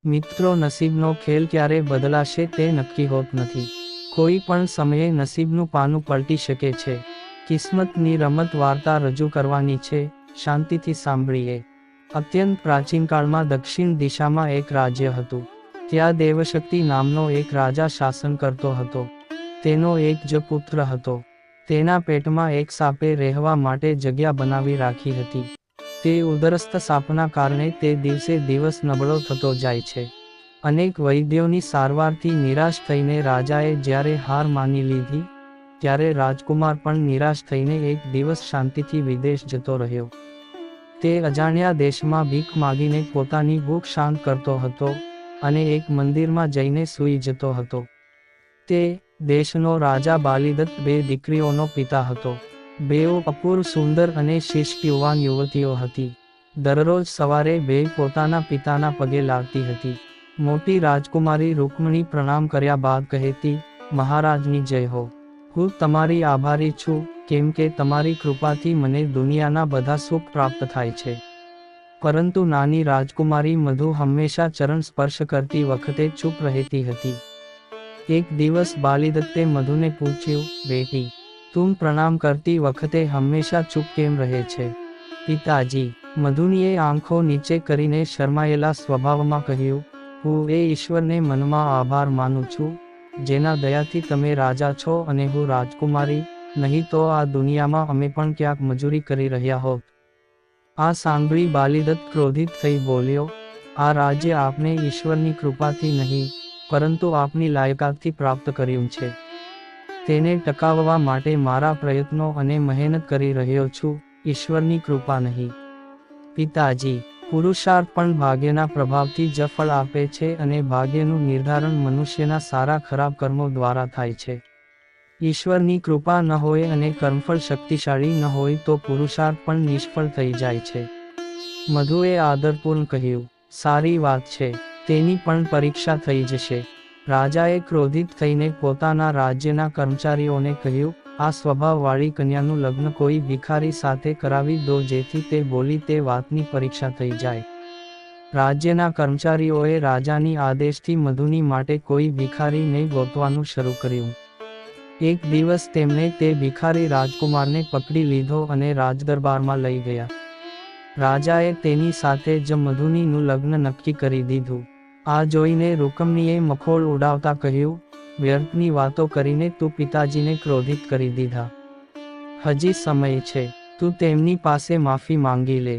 મિત્રો, નસીબનો ખેલ ક્યારે બદલાશે તે નક્કી હોત નથી. કોઈ પણ સમયે નસીબનું પાનું પલટી શકે છે. કિસ્મતની રમત વાર્તા રજૂ કરવાની છે, શાંતિથી સાંભળીએ. અત્યંત પ્રાચીન કાળમાં દક્ષિણ દિશામાં એક રાજ્ય હતું. ત્યાં દેવશક્તિ નામનો એક રાજા શાસન કરતો હતો. તેનો એક જ પુત્ર હતો. તેના પેટમાં એક સાપે રહેવા માટે જગ્યા બનાવી રાખી હતી. તે ઉદરસ્થ સાપના કારણે તે દિવસે દિવસ નબળો થતો જાય છે. અનેક વૈદ્યોની સારવારથી નિરાશ થઈને રાજાએ જ્યારે હાર માની લીધી, ત્યારે રાજકુમાર પણ નિરાશ થઈને એક દિવસ શાંતિથી વિદેશ જતો રહ્યો. તે અજાણ્યા દેશમાં ભીખ માગીને પોતાની ભૂખ શાંત કરતો હતો અને એક મંદિરમાં જઈને સૂઈ જતો હતો. તે દેશનો રાજા બાલીદત્ત 2 દીકરીઓનો પિતા હતો. બેઉ અપૂર્વ સુંદર અને શિષ્ટ યુવાન યુવતીઓ હતી. દરરોજ સવારે બેય પોતાના પિતાના પગે લાગતી હતી. મોટી રાજકુમારી રૂકમણી પ્રણામ કર્યા બાદ કહેતી, મહારાજની જય હો. હું તમારી આભારી છું, કેમ કે તમારી કૃપાથી મને દુનિયાના બધા સુખ પ્રાપ્ત થાય છે. પરંતુ નાની રાજકુમારી મધુ હંમેશા ચરણ સ્પર્શ કરતી વખતે ચૂપ રહેતી હતી. એક દિવસ બાલીદત્તે મધુને પૂછ્યું, બેટી, તું પ્રણામ કરતી વખતે હંમેશા ચૂપ કેમ રહે છે? પિતાજી, મધુનીએ આંખો નીચે કરીને શરમાયેલા સ્વભાવમાં કહ્યું, હું એ ઈશ્વરને મનમાં આભાર માનું છું, જેના દયાથી તમે રાજા છો અને હું રાજકુમારી, નહીં તો આ દુનિયામાં અમે પણ ક્યાંક મજૂરી કરી રહ્યા હોત. આ સાંભળી બાલીદત્ત ક્રોધિત થઈ બોલ્યો, આ રાજ્ય આપને ઈશ્વરની કૃપાથી નહીં, પરંતુ આપની લાયકાતથી પ્રાપ્ત કર્યું છે. તેને ટકાવવા માટે મારા પ્રયત્નો અને મહેનત કરી રહ્યો છું, ઈશ્વરની કૃપા નહીં. પિતાજી, પુરુષાર્થ પણ ભાગ્યના પ્રભાવથી જ ફળ આપે છે અને ભાગ્યનું નિર્ધારણ મનુષ્યના સારા ખરાબ કર્મો દ્વારા થાય છે. ઈશ્વરની કૃપા ન હોય અને કર્મફળ શક્તિશાળી ન હોય તો પુરુષાર્થ પણ નિષ્ફળ થઈ જાય છે. મધુએ આદરપૂર્ણ કહ્યું, સારી વાત છે, તેની પણ પરીક્ષા થઈ જશે. રાજાએ ક્રોધિત થઈને પોતાના રાજ્યના કર્મચારીઓને કહ્યું, આ સ્વભાવવાળી કન્યાનું લગ્ન કોઈ ભિખારી સાથે કરાવી દો જેથી તે બોલી તે વાતની પરીક્ષા થઈ જાય. રાજ્યના કર્મચારીઓએ રાજાની આદેશથી મધુની માટે કોઈ ભિખારીને ગોતવાનું શરૂ કર્યું. એક દિવસ તેમણે તે ભિખારી રાજકુમારને પકડી લીધો અને રાજદરબારમાં લઈ ગયા. રાજાએ તેની સાથે જ મધુનીનું લગ્ન નક્કી કરી દીધું. આ જોઈને રૂકમણીએ મખોળ ઉડાવતા કહ્યું, વ્યર્થની વાતો કરીને તું પિતાજીને ક્રોધિત કરી દીધા. હજી સમય છે, તું તેમની પાસે માફી માંગી લે.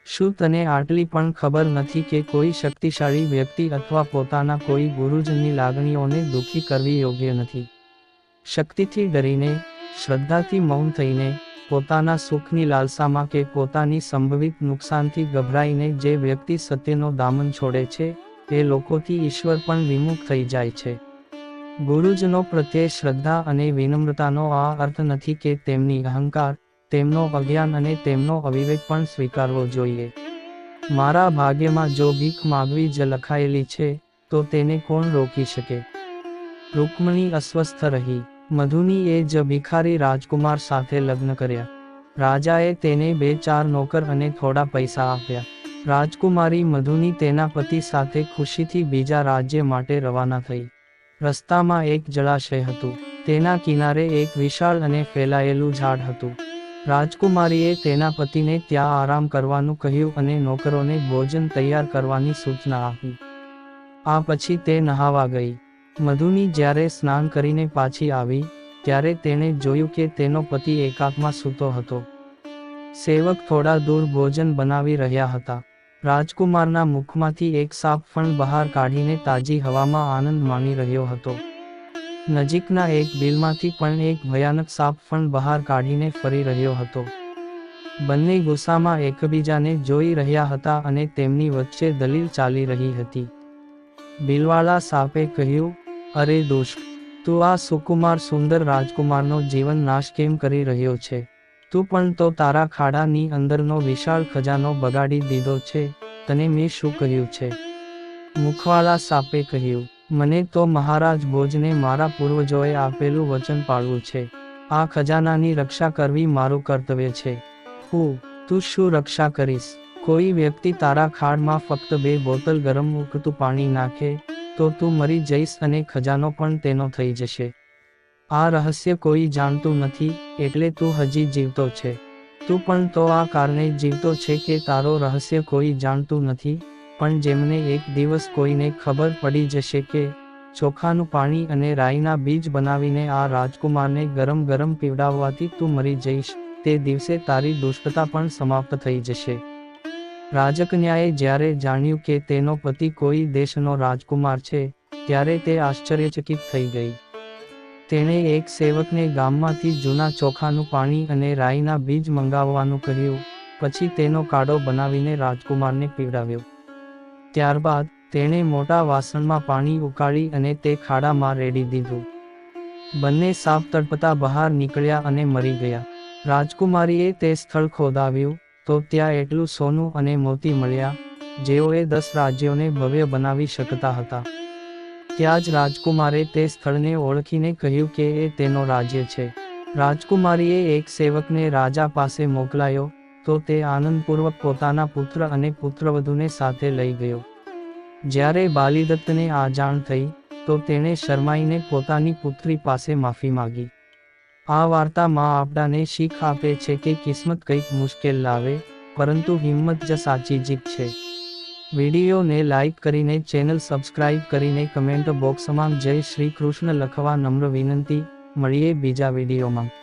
શું તને આટલી પણ ખબર નથી કે કોઈ શક્તિશાળી વ્યક્તિ અથવા પોતાના કોઈ ગુરુજનની લાગણીઓને દુઃખી કરવી યોગ્ય નથી? શક્તિથી ડરીને, શ્રદ્ધાથી મૌન થઈને, પોતાના સુખની લાલસામાં કે પોતાની સંભવિત નુકસાનથી ગભરાઈને જે વ્યક્તિ સત્યનો દામન છોડે છે, એ લોકોથી ઈશ્વર પણ વિમુખ થઈ જાય છે. ગુરુજનો પ્રત્યે શ્રદ્ધા અને વિનમ્રતાનો આ અર્થ નથી કે તેમની અહંકાર, તેમનો અજ્ઞાન અને તેમનો અવિવેક પણ સ્વીકારવો જોઈએ. મારા ભાગ્યમાં જો ભીખ માગવી જ લખાયેલી છે, તો તેને કોણ રોકી શકે? રૂકમણી અસ્વસ્થ રહી. મધુનીએ જ ભિખારી રાજકુમાર સાથે લગ્ન કર્યા. રાજાએ તેને 2-4 નોકર અને થોડા પૈસા આપ્યા. રાજકુમારી મધુની તેના પતિ સાથે ખુશીથી બીજા રાજ્ય માટે રવાના થઈ. રસ્તામાં એક જળાશય હતું. તેના કિનારે એક વિશાળ અને ફેલાયેલું ઝાડ હતું. રાજકુમારીએ તેના પતિને ત્યાં આરામ કરવાનું કહ્યું અને નોકરોને ભોજન તૈયાર કરવાની સૂચના આપી. આ પછી તે નહાવા ગઈ. મધુની જ્યારે સ્નાન કરીને પાછી આવી, ત્યારે તેણે જોયું કે તેનો પતિ એકાંતમાં સૂતો હતો. સેવક થોડા દૂર ભોજન બનાવી રહ્યા હતા. રાજકુમારના મુખમાંથી એક સાપ ફણ બહાર કાઢીને તાજી હવામાં આનંદ માણી રહ્યો હતો. નજીકના એક બિલમાંથી પણ એક ભયાનક સાપ ફણ બહાર કાઢીને ફરી રહ્યો હતો. બંને ગુસ્સામાં એકબીજાને જોઈ રહ્યા હતા અને તેમની વચ્ચે દલીલ ચાલી રહી હતી. બિલવાળા સાપે કહ્યું, અરે દુષ્ટ, તું આ સુકુમાર સુંદર રાજકુમારનો જીવન નાશ કેમ કરી રહ્યો છે? તું પણ તો તારા ખાડાની અંદરનો વિશાળ ખજાનો બગાડી દીધો છે. તને મેં શું કહ્યું છે? મુખવાળા સાપે કહ્યું, મને તો મહારાજ ભોજને મારા પૂર્વજોએ આપેલું વચન પાળવું છે. આ ખજાનાની રક્ષા કરવી મારું કર્તવ્ય છે. તું શું રક્ષા કરીશ? કોઈ વ્યક્તિ તારા ખાડમાં ફક્ત 2 બોટલ ગરમ ઉકળતું પાણી નાખે તો તું મરી જઈશ અને ખજાનો પણ તેનો થઈ જશે. આ રહસ્ય કોઈ જાણતું નથી, એટલે તું હજી જીવતો છે. તું પણ તો આ કારણે જીવતો છે કે તારો રહસ્ય કોઈ જાણતું નથી, પણ જેમને એક દિવસ કોઈને ખબર પડી જશે કે ચોખાનું પાણી અને રાઈના બીજ બનાવીને આ રાજકુમારને ગરમ ગરમ પીવડાવવાથી તું મરી જઈશ, તે દિવસે તારી દુષ્ટતા પણ સમાપ્ત થઈ જશે. રાજકન્યાએ જ્યારે જાણ્યું કે તેનો પતિ કોઈ દેશનો રાજકુમાર છે, ત્યારે તે આશ્ચર્યચકિત થઈ ગઈ. તેણે એક સેવકને ગામમાંથી જૂના ચોખાનું પાણી અને રાઈના બીજ મંગાવવાનું કહ્યું, પછી તેનો કાઢો બનાવીને રાજકુમારને પીવડાવ્યો. ત્યારબાદ તેણે મોટા વાસણમાં પાણી ઉકાળી અને તે ખાડામાં રેડી દીધું. બંને સાપ તડપતા બહાર નીકળ્યા અને મરી ગયા. રાજકુમારીએ તે સ્થળ ખોદાવ્યું તો ત્યાં એટલું સોનું અને મોતી મળ્યા, જેઓએ 10 રાજ્યોને ભવ્ય બનાવી શકતા હતા. ત્યાં જ રાજકુમારે તે સ્થળને ઓળખીને કહ્યું કે એ તેનો રાજ્ય છે. રાજકુમારીએ એક સેવકને રાજા પાસે મોકલાયો તો તે આનંદપૂર્વક પોતાના પુત્ર અને પુત્રવધૂને સાથે લઈ ગયો. જ્યારે બાલીદત્તને આ જાણ થઈ તો તેણે શરમાઈને પોતાની પુત્રી પાસે માફી માગી. આ વાર્તા માં આપણાને શીખ આપે છે કે કિસ્મત કંઈક મુશ્કેલ લાવે, પરંતુ હિંમત જ સાચી જીત છે. વિડીયોને લાઈક કરીને ચેનલ સબસ્ક્રાઇબ કરીને કમેન્ટ બોક્સમાં જય શ્રી કૃષ્ણ લખવા નમ્ર વિનંતી. મળીએ બીજા વિડીયોમાં.